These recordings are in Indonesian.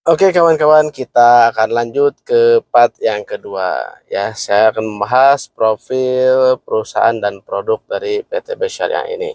Oke kawan-kawan, kita akan lanjut ke part yang kedua ya. Saya akan membahas profil perusahaan dan produk dari PTB Syariah ini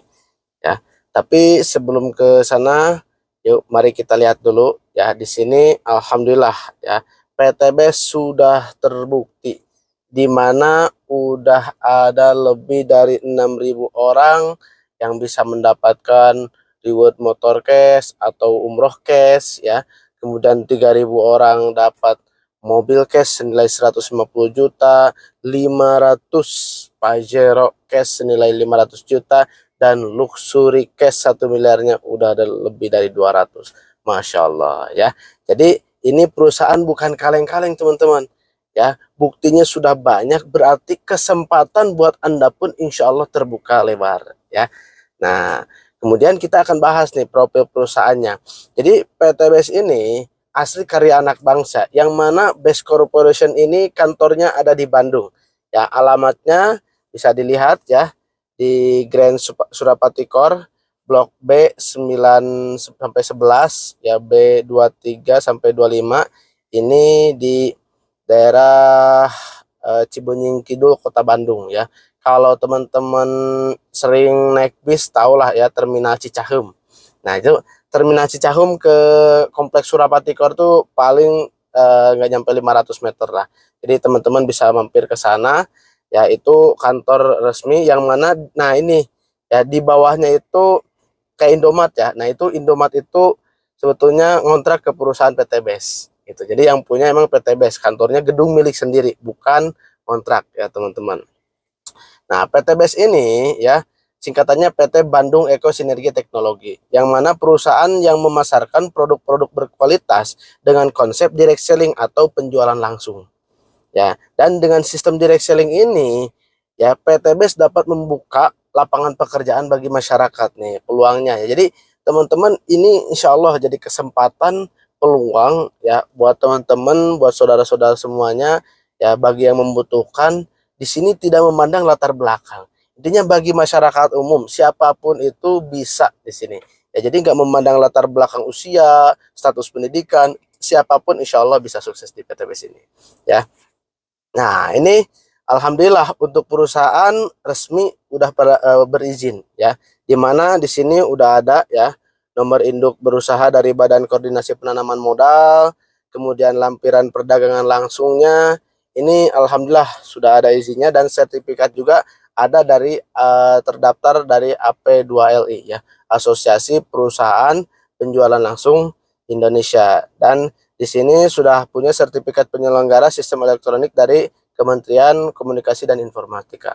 ya. Tapi sebelum ke sana, yuk mari kita lihat dulu ya. Di sini alhamdulillah ya, PTB sudah terbukti di mana udah ada lebih dari 6.000 orang yang bisa mendapatkan reward motor cash atau umroh cash ya. Kemudian 3.000 orang dapat mobil cash senilai 150 juta, 500 Pajero cash senilai 500 juta, dan luxury cash 1 miliarnya udah ada lebih dari 200. Masya Allah ya. Jadi ini perusahaan bukan kaleng-kaleng teman-teman ya. Buktinya sudah banyak, berarti kesempatan buat Anda pun insya Allah terbuka lebar ya. Nah, kemudian kita akan bahas nih profil perusahaannya. Jadi PTBS ini asli karya anak bangsa, yang mana Best Corporation ini kantornya ada di Bandung. Ya, alamatnya bisa dilihat ya di Grand Surapati Core, Blok B 9 sampai 11 ya, B 23 sampai 25. Ini di daerah Cibenying Kidul, Kota Bandung ya. Kalau teman-teman sering naik bis, tahulah ya Terminal Cicaheum. Nah, itu Terminal Cicaheum ke Kompleks Surapati Core tuh paling nggak nyampe 500 meter lah. Jadi teman-teman bisa mampir ke sana, ya itu kantor resmi yang mana, nah ini ya di bawahnya itu kayak Indomaret ya. Nah, itu Indomaret itu sebetulnya ngontrak ke perusahaan PTBS gitu. Jadi yang punya emang PTBS, kantornya gedung milik sendiri, bukan kontrak ya teman-teman. Nah, PTBS ini ya singkatannya PT Bandung Eko Sinergi Teknologi, yang mana perusahaan yang memasarkan produk-produk berkualitas dengan konsep direct selling atau penjualan langsung. Ya, dan dengan sistem direct selling ini ya PTBS dapat membuka lapangan pekerjaan bagi masyarakat nih peluangnya ya. Jadi teman-teman, ini insya Allah jadi kesempatan, peluang ya buat teman-teman, buat saudara-saudara semuanya ya, bagi yang membutuhkan. Di sini tidak memandang latar belakang. Intinya bagi masyarakat umum, siapapun itu bisa di sini. Ya, jadi nggak memandang latar belakang usia, status pendidikan, siapapun insya Allah bisa sukses di PTBS ini. Ya. Nah, ini alhamdulillah untuk perusahaan resmi udah berizin ya. Di mana di sini udah ada ya nomor induk berusaha dari Badan Koordinasi Penanaman Modal, kemudian lampiran perdagangan langsungnya. Ini alhamdulillah sudah ada izinnya, dan sertifikat juga ada dari terdaftar dari AP2LI ya, Asosiasi Perusahaan Penjualan Langsung Indonesia. Dan di sini sudah punya sertifikat penyelenggara sistem elektronik dari Kementerian Komunikasi dan Informatika.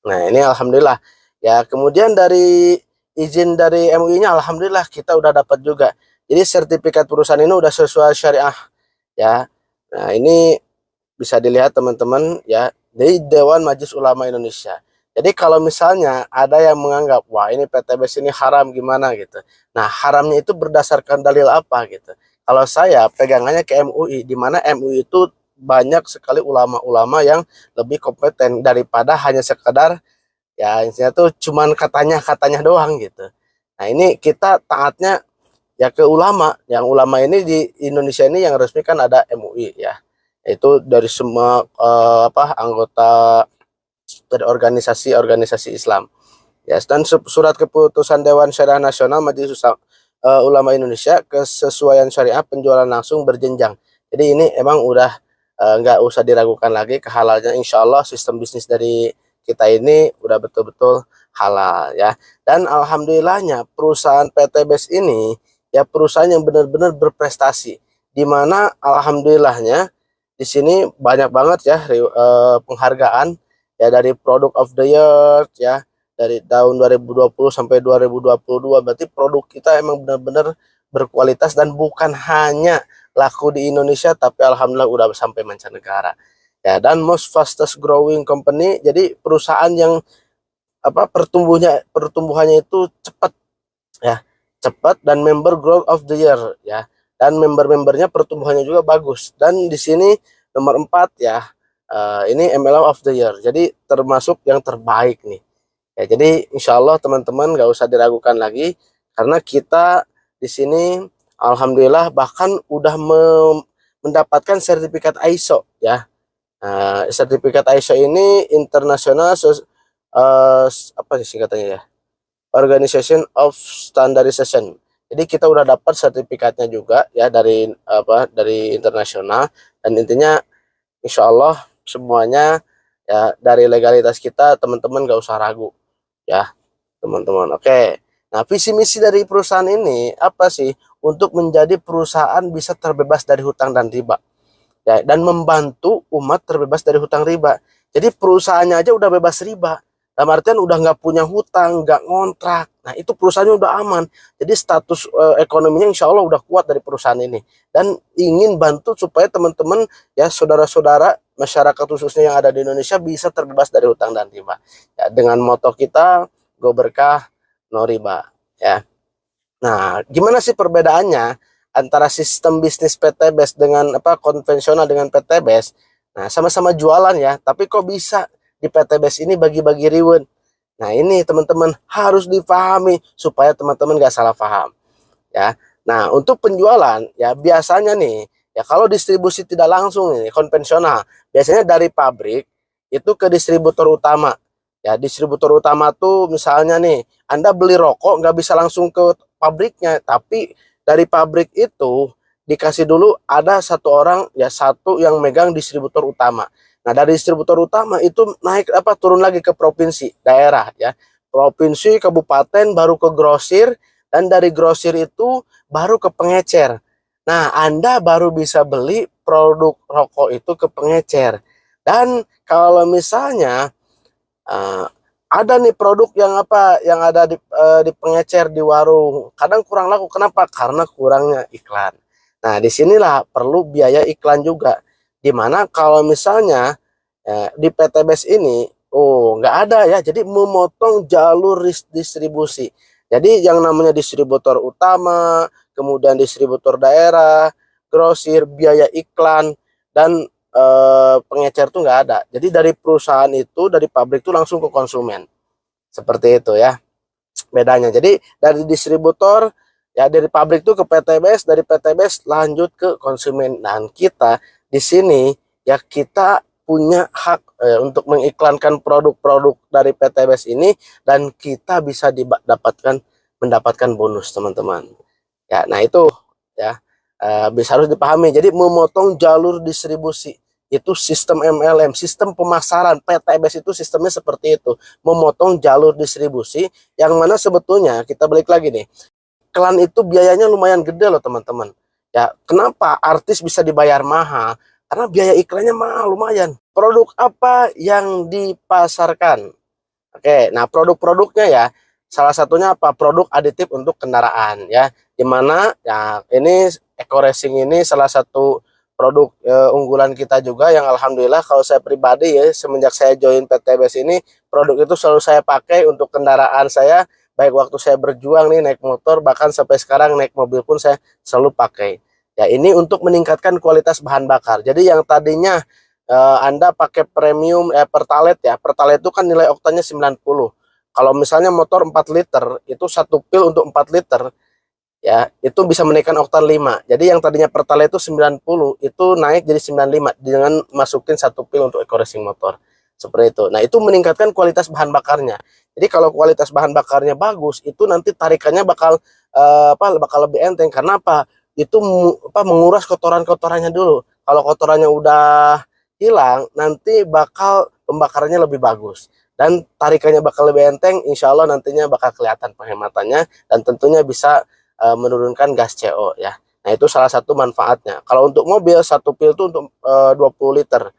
Nah, ini alhamdulillah. Ya, kemudian dari izin dari MUI-nya alhamdulillah kita udah dapat juga. Jadi sertifikat perusahaan ini udah sesuai syariah ya. Nah, ini bisa dilihat teman-teman ya dari Dewan Majelis Ulama Indonesia. Jadi kalau misalnya ada yang menganggap wah ini PTBS ini haram gimana gitu. Nah, haramnya itu berdasarkan dalil apa gitu. Kalau saya pegangannya ke MUI, di mana MUI itu banyak sekali ulama-ulama yang lebih kompeten daripada hanya sekedar ya intinya tuh cuman katanya-katanya doang gitu. Nah, ini kita taatnya ya ke ulama. Yang ulama ini di Indonesia ini yang resmi kan ada MUI ya. Itu dari semua anggota dari organisasi-organisasi Islam. Ya, dan surat keputusan Dewan Syariah Nasional Majelis Ulama Indonesia, kesesuaian syariah penjualan langsung berjenjang. Jadi ini emang udah nggak usah diragukan lagi kehalalnya. Insya Allah sistem bisnis dari kita ini udah betul-betul halal ya. Dan alhamdulillahnya perusahaan PTBS ini ya perusahaan yang benar-benar berprestasi. Di mana alhamdulillahnya di sini banyak banget ya penghargaan ya, dari Product of the Year ya, dari tahun 2020 sampai 2022. Berarti produk kita emang benar-benar berkualitas dan bukan hanya laku di Indonesia, tapi alhamdulillah udah sampai mancanegara. Ya, dan most fastest growing company, jadi perusahaan yang pertumbuhannya itu cepat ya, cepat, dan member growth of the year ya. Dan member-membernya pertumbuhannya juga bagus. Dan di sini nomor 4 ya. Ini MLM of the year. Jadi termasuk yang terbaik nih. Ya, jadi insya Allah teman-teman nggak usah diragukan lagi, karena kita di sini Alhamdulillah bahkan udah mendapatkan sertifikat ISO ya. Sertifikat ISO ini International apa sih singkatannya ya? Organization of Standardization. Jadi kita udah dapat sertifikatnya juga ya dari internasional, dan intinya insya Allah semuanya ya dari legalitas kita, teman-teman gak usah ragu ya teman-teman. Oke. Nah, visi misi dari perusahaan ini apa sih? Untuk menjadi perusahaan bisa terbebas dari hutang dan riba. Ya, dan membantu umat terbebas dari hutang riba. Jadi perusahaannya aja udah bebas riba. Dalam artian udah nggak punya hutang, nggak ngontrak. Nah, itu perusahaannya udah aman. Jadi status ekonominya insya Allah udah kuat dari perusahaan ini. Dan ingin bantu supaya teman-teman ya saudara-saudara masyarakat khususnya yang ada di Indonesia bisa terbebas dari hutang dan riba. Ya, dengan moto kita go berkah no riba ya. Nah, gimana sih perbedaannya antara sistem bisnis PTBS dengan konvensional dengan PTBS? Nah, sama-sama jualan ya, tapi kok bisa di PTBS ini bagi-bagi reward? Nah, ini teman-teman harus dipahami supaya teman-teman gak salah paham ya. Nah, untuk penjualan ya biasanya nih ya, kalau distribusi tidak langsung ini konvensional, biasanya dari pabrik itu ke distributor utama. Ya, distributor utama tuh misalnya nih, Anda beli rokok nggak bisa langsung ke pabriknya, tapi dari pabrik itu dikasih dulu ada satu orang ya, satu yang megang distributor utama. Nah, dari distributor utama itu naik turun lagi ke provinsi, daerah ya. Provinsi, kabupaten, baru ke grosir, dan dari grosir itu baru ke pengecer. Nah, Anda baru bisa beli produk rokok itu ke pengecer. Dan kalau misalnya ada nih produk yang ada di pengecer di warung, kadang kurang laku. Kenapa? Karena kurangnya iklan. Nah, disinilah perlu biaya iklan juga. Dimana kalau misalnya di PTBS ini, nggak ada ya. Jadi memotong jalur distribusi. Jadi yang namanya distributor utama, kemudian distributor daerah, grosir, biaya iklan, dan pengecer tuh nggak ada. Jadi dari perusahaan itu, dari pabrik itu langsung ke konsumen. Seperti itu ya bedanya. Jadi dari distributor ya, dari pabrik itu ke PTBS, dari PTBS lanjut ke konsumen. Dan kita di sini ya, kita punya hak untuk mengiklankan produk-produk dari PTBS ini, dan kita bisa mendapatkan bonus teman-teman. Ya, nah itu ya bisa harus dipahami. Jadi memotong jalur distribusi itu sistem MLM, sistem pemasaran. PTBS itu sistemnya seperti itu, memotong jalur distribusi, yang mana sebetulnya kita balik lagi nih, iklan itu biayanya lumayan gede loh teman-teman. Ya, kenapa artis bisa dibayar mahal? Karena biaya iklannya mahal lumayan. Produk apa yang dipasarkan? Oke, nah produk-produknya ya, salah satunya apa? Produk aditif untuk kendaraan ya. Dimana ya ini Eco Racing ini salah satu produk unggulan kita juga, yang alhamdulillah kalau saya pribadi ya, semenjak saya join PTBS ini, produk itu selalu saya pakai untuk kendaraan saya, baik waktu saya berjuang nih naik motor, bahkan sampai sekarang naik mobil pun saya selalu pakai. Ya, ini untuk meningkatkan kualitas bahan bakar. Jadi yang tadinya Anda pakai premium Pertalite ya. Pertalite itu kan nilai oktannya 90. Kalau misalnya motor 4 liter, itu satu pil untuk 4 liter ya, itu bisa menaikkan oktan 5. Jadi yang tadinya Pertalite itu 90, itu naik jadi 95 dengan masukin satu pil untuk Eco Racing motor. Seperti itu. Nah, itu meningkatkan kualitas bahan bakarnya. Jadi kalau kualitas bahan bakarnya bagus, itu nanti tarikannya bakal bakal lebih enteng. Karena apa? Itu menguras kotoran-kotorannya dulu. Kalau kotorannya udah hilang, nanti bakal pembakarannya lebih bagus, dan tarikannya bakal lebih enteng. Insya Allah nantinya bakal kelihatan penghematannya, dan tentunya bisa menurunkan gas CO ya. Nah, itu salah satu manfaatnya. Kalau untuk mobil, satu pil itu untuk 20 liter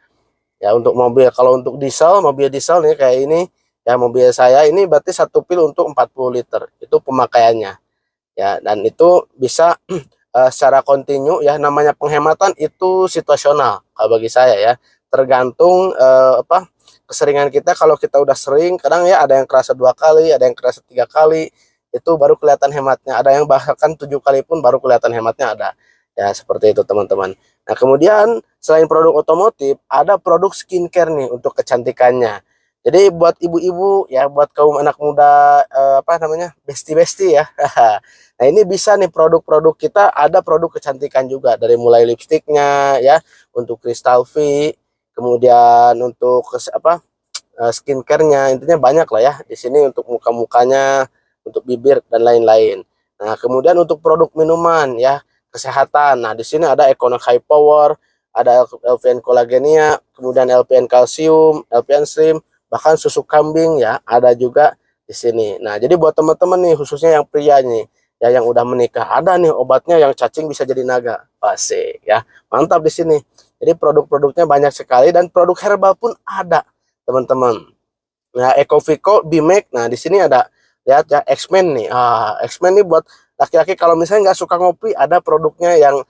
ya untuk mobil. Kalau untuk diesel, mobil diesel nih kayak ini ya, mobil saya ini berarti satu pil untuk 40 liter itu pemakaiannya ya. Dan itu bisa secara kontinu ya. Namanya penghematan itu situasional kalau bagi saya ya, tergantung keseringan kita. Kalau kita udah sering, kadang ya ada yang kerasa 2 kali, ada yang kerasa 3 kali, itu baru kelihatan hematnya. Ada yang bahkan 7 kali pun baru kelihatan hematnya ada ya. Seperti itu teman-teman. Nah, kemudian selain produk otomotif, ada produk skincare nih untuk kecantikannya. Jadi buat ibu-ibu ya, buat kaum anak muda apa namanya, besti-besti ya. Nah ini bisa nih produk-produk kita, ada produk kecantikan juga dari mulai lipstiknya ya, untuk Crystal V, kemudian untuk apa skincare-nya, intinya banyak lah ya di sini, untuk muka-mukanya, untuk bibir dan lain-lain. Nah kemudian untuk produk minuman ya, kesehatan. Nah di sini ada Econo High Power, ada LPN Kolagenia, kemudian LPN Kalsium, LPN Slim, bahkan susu kambing ya ada juga di sini. Nah jadi buat teman-teman nih, khususnya yang pria nih ya, yang udah menikah, ada nih obatnya yang cacing bisa jadi naga, pasti ya, mantap di sini. Jadi produk-produknya banyak sekali, dan produk herbal pun ada teman-teman. Nah Ecoviko, Bimek, nah di sini ada, lihat ya, X-Men nih. X-Men nih buat laki-laki, kalau misalnya nggak suka ngopi, ada produknya yang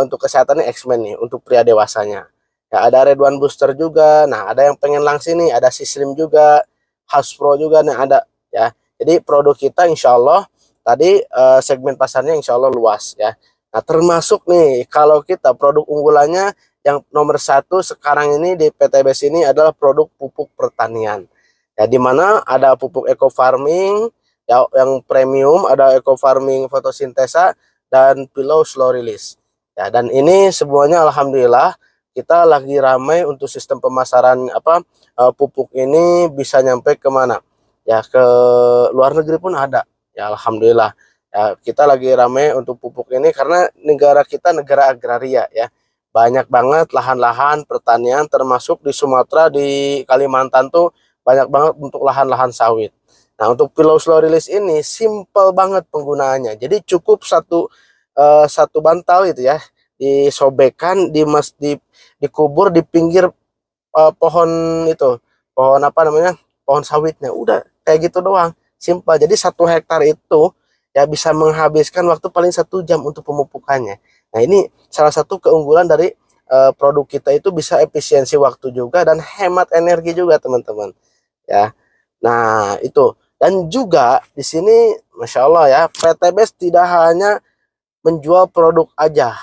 untuk kesehatannya X-Men nih, untuk pria dewasanya. Ya, ada Redone Booster juga. Nah, ada yang pengen langsing nih, ada Sislim juga, House Pro juga, nah ada ya. Jadi produk kita insya Allah tadi segmen pasarnya insya Allah luas ya. Nah, termasuk nih kalau kita produk unggulannya yang nomor satu sekarang ini di PTBS ini adalah produk pupuk pertanian. Ya, di mana ada pupuk eco farming ya, yang premium, ada eco farming fotosintesa dan pillow slow release. Ya, dan ini semuanya alhamdulillah kita lagi ramai untuk sistem pemasaran apa pupuk ini bisa nyampe kemana ya, ke luar negeri pun ada ya, alhamdulillah ya. Kita lagi ramai untuk pupuk ini karena negara kita negara agraria ya, banyak banget lahan-lahan pertanian, termasuk di Sumatera, di Kalimantan tuh banyak banget untuk lahan-lahan sawit. Nah untuk pillow slow release ini simple banget penggunaannya, jadi cukup satu bantal itu ya, disobekkan dikubur di pinggir pohon itu, pohon apa namanya, pohon sawitnya, udah kayak gitu doang, simpel. Jadi 1 hektar itu ya bisa menghabiskan waktu paling 1 jam untuk pemupukannya. Nah ini salah satu keunggulan dari produk kita, itu bisa efisiensi waktu juga dan hemat energi juga teman-teman ya. Nah itu, dan juga di sini Masya Allah ya, PTBS tidak hanya menjual produk aja.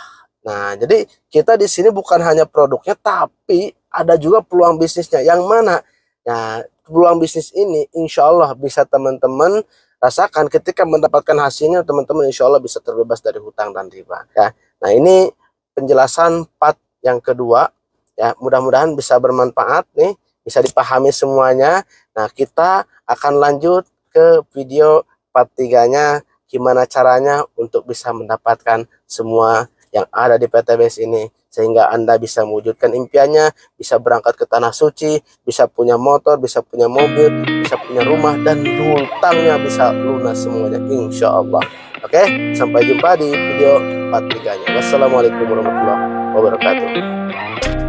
Nah, jadi kita di sini bukan hanya produknya, tapi ada juga peluang bisnisnya. Yang mana? Nah, peluang bisnis ini insya Allah bisa teman-teman rasakan ketika mendapatkan hasilnya, teman-teman insya Allah bisa terbebas dari hutang dan riba. Ya. Nah, ini penjelasan part yang kedua. Ya, mudah-mudahan bisa bermanfaat nih, bisa dipahami semuanya. Nah, kita akan lanjut ke video part 3-nya, gimana caranya untuk bisa mendapatkan semua yang ada di PTBS ini, sehingga Anda bisa mewujudkan impiannya, bisa berangkat ke tanah suci, bisa punya motor, bisa punya mobil, bisa punya rumah, dan hutangnya bisa lunas semuanya insya Allah. Oke, sampai jumpa di video part 3-nya. Wassalamualaikum warahmatullahi wabarakatuh.